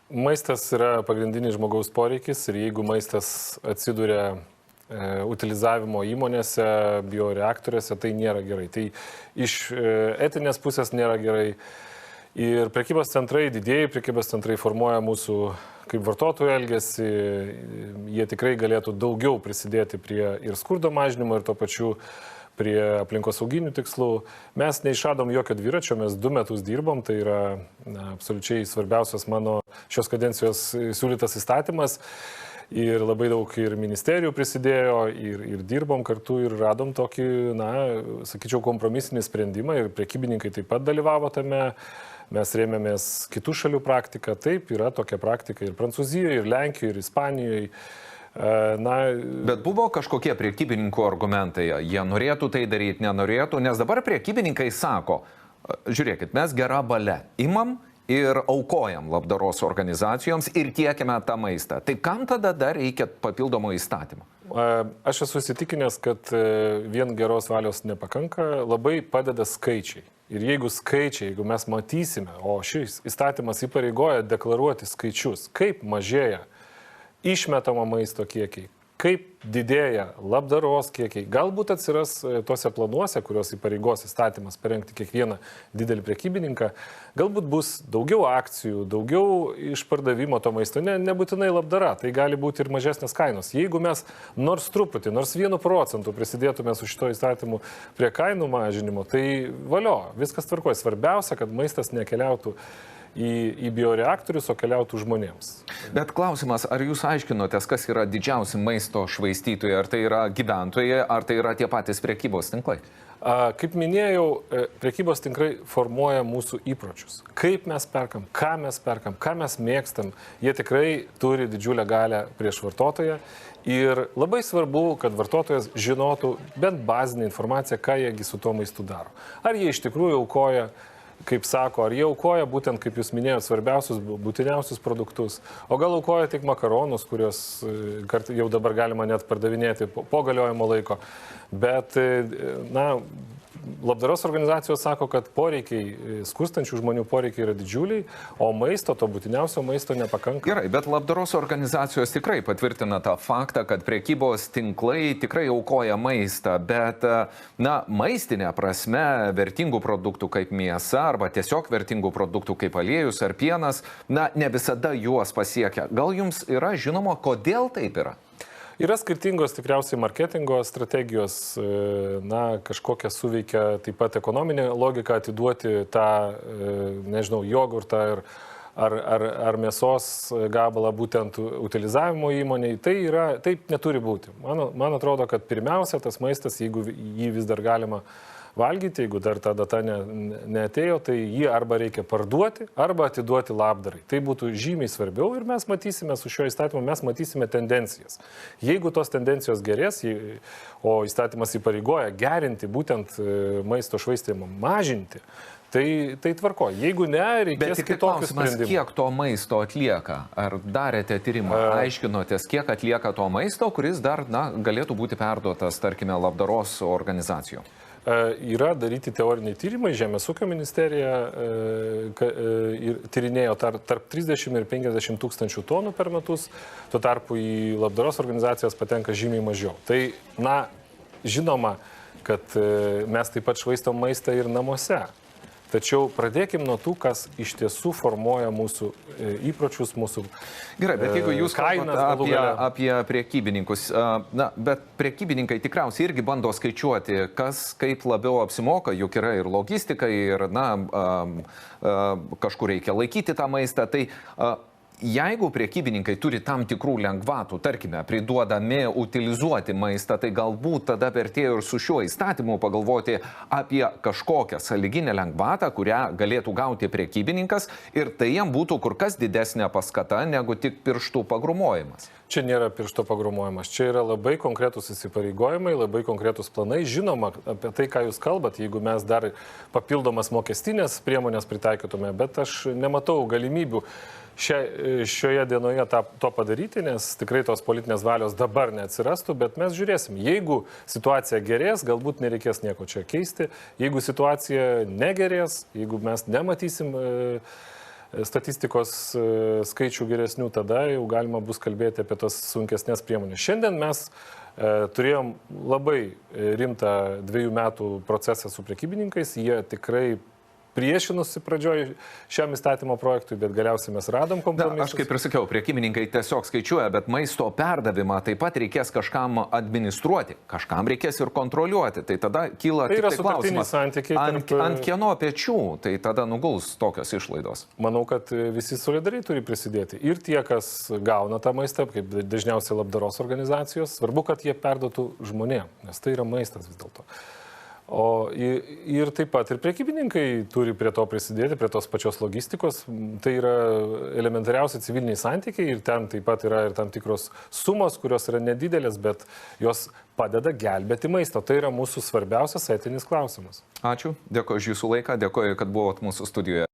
Maistas yra pagrindinis žmogaus poreikis ir jeigu maistas atsiduria utilizavimo įmonėse, bioreaktoriuose, tai nėra gerai. Tai iš etinės pusės nėra gerai. Ir prekybos centrai, didėjai prekybos centrai formuoja mūsų kaip vartotojų elgesį. Jie tikrai galėtų daugiau prisidėti prie ir skurdo mažinimo, ir to pačiu prie aplinkosauginių tikslų. Mes neišradom jokio dviračio, mes 2 metus dirbom, tai yra absoliučiai svarbiausias mano šios kadencijos siūlytas įstatymas. Ir labai daug ir ministerijų prisidėjo, ir dirbom kartu, ir radom tokį, sakyčiau, kompromisinį sprendimą, ir prekybininkai taip pat dalyvavo tame. Mes rėmėmės kitų šalių praktiką, taip, yra tokia praktika ir Prancūzijoje, ir Lenkijoje, ir Ispanijoje. Bet buvo kažkokie prekybininkų argumentai, jie norėtų tai daryti, nenorėtų, nes dabar prekybininkai sako, žiūrėkit, mes gera valia imam ir aukojam labdaros organizacijoms ir tiekiame tą maistą. Tai kam tada dar reikia papildomo įstatymo? Aš esu įsitikinęs, kad vien geros valios nepakanka, labai padeda skaičiai. Ir jeigu skaičiai, jeigu mes matysime, o šis įstatymas įpareigoja deklaruoti skaičius, kaip mažėja išmetamo maisto kiekiai, kaip didėja labdaros kiekiai, galbūt atsiras tose planuose, kurios įpareigos įstatymas parengti kiekvieną didelį prekybininką, galbūt bus daugiau akcijų, daugiau išpardavimo to maisto, nebūtinai labdara, tai gali būti ir mažesnės kainos. Jeigu mes nors truputį, nors 1% prisidėtume su šito įstatymu prie kainų mažinimo, tai valio, viskas tvarkoja. Svarbiausia, kad maistas nekeliautų į bioreaktorius, o keliautų žmonėms. Bet klausimas, ar jūs aiškinotės, kas yra didžiausi maisto švaistytojai? Ar tai yra gyventojai, ar tai yra tie patys prekybos tinklai? Kaip minėjau, prekybos tinklai formuoja mūsų įpročius. Kaip mes perkam, ką mes mėgstam, jie tikrai turi didžiulę galią prieš vartotoją. Ir labai svarbu, kad vartotojas žinotų bent bazinę informaciją, ką jiegi su tuo maistu daro. Ar jie iš tikrųjų aukoja, kaip sako, ar jie aukoja būtent, kaip jūs minėjote, svarbiausius, būtiniausius produktus, o gal aukoja tik makaronus, kuriuos jau dabar galima net pardavinėti po galiojimo laiko. Bet, labdaros organizacijos sako, kad poreikiai, skurstančių žmonių poreikiai yra didžiuliai, o maisto, to būtiniausio maisto nepakanka. Gerai, bet labdaros organizacijos tikrai patvirtina tą faktą, kad prekybos tinklai tikrai aukoja maistą, bet, maistinė prasme vertingų produktų kaip mėsa arba tiesiog vertingų produktų kaip aliejus ar pienas, ne visada juos pasiekia. Gal jums yra žinoma, kodėl taip yra? Yra skirtingos tikriausiai marketingo strategijos, kažkokia suveikia taip pat ekonominė logika atiduoti tą, jogurtą ar mėsos gabalą būtent utilizavimo įmoniai. Taip neturi būti. Man atrodo, kad pirmiausia tas maistas, jeigu jį vis dar galima valgyti, jeigu dar ta data neatėjo, tai jį arba reikia parduoti, arba atiduoti labdarai. Tai būtų žymiai svarbiau ir mes matysime su šiuo įstatymu, mes matysime tendencijas. Jeigu tos tendencijos gerės, o įstatymas įpareigoja gerinti būtent maisto švaistymą, mažinti, tai tvarko. Jeigu ne, reikės kitokių sprendimų. Kiek to maisto atlieka? Ar darėte tyrimą? Aiškinotės, kiek atlieka to maisto, kuris dar galėtų būti perduotas, tarkime, labdaros organizacijų? Yra daryti teoriniai tyrimai, Žemės ūkio ministerija tyrinėjo tarp 30 ir 50 tūkstančių tonų per metus, tuo tarpu į labdaros organizacijas patenka žymiai mažiau. Tai, žinoma, kad mes taip pat švaistom maistą ir namuose. Tačiau pradėkim nuo tų, kas iš tiesų formuoja mūsų įpročius, mūsų Gerai, bet jeigu jūs kalbate apie prekybininkus, bet prekybininkai tikriausiai irgi bando skaičiuoti, kas kaip labiau apsimoka, juk yra ir logistika, ir kažkur reikia laikyti tą maistą. Tai jeigu prekybininkai turi tam tikrų lengvatų, tarkime, priduodami utilizuoti maistą, tai galbūt tada vertėjo ir su šiuo įstatymu pagalvoti apie kažkokią sąlyginę lengvatą, kurią galėtų gauti prekybininkas ir tai jam būtų kur kas didesnė paskata negu tik pirštų pagrumojimas. Čia nėra piršto pagrumojimas, čia yra labai konkretus įsipareigojimai, labai konkretus planai. Žinoma, apie tai, ką jūs kalbat, jeigu mes dar papildomas mokestinės priemonės pritaikytume, bet aš nematau galimybių šioje dienoje to padaryti, nes tikrai tos politinės valios dabar neatsirastų, bet mes žiūrėsim. Jeigu situacija gerės, galbūt nereikės nieko čia keisti. Jeigu situacija negerės, jeigu mes nematysim statistikos skaičių geresnių, tada jau galima bus kalbėti apie tas sunkesnės priemonės. Šiandien mes turėjom labai rimtą 2 metų procesą su prekybininkais, jie tikrai priešinusi pradžioj šiam įstatymo projektui, bet galiausiai mes radom kompromisus. Aš kaip ir sakiau, prekybininkai tiesiog skaičiuoja, bet maisto perdavimą taip pat reikės kažkam administruoti, kažkam reikės ir kontroliuoti. Tai tada kyla tik klausimas, ant kieno pečių, tai tada nuguls tokios išlaidos. Manau, kad visi solidariai turi prisidėti. Ir tie, kas gauna tą maistą, kaip dažniausiai labdaros organizacijos, svarbu, kad jie perduotų žmonėm, nes tai yra maistas vis dėlto. Ir taip pat ir prekybininkai turi prie to prisidėti, prie tos pačios logistikos. Tai yra elementariausi civiliniai santykiai ir ten taip pat yra ir tam tikros sumos, kurios yra nedidelės, bet jos padeda gelbėti maistą. Tai yra mūsų svarbiausias etinis klausimas. Ačiū, dėkoju už jūsų laiką, dėkoju, kad buvot mūsų studijoje.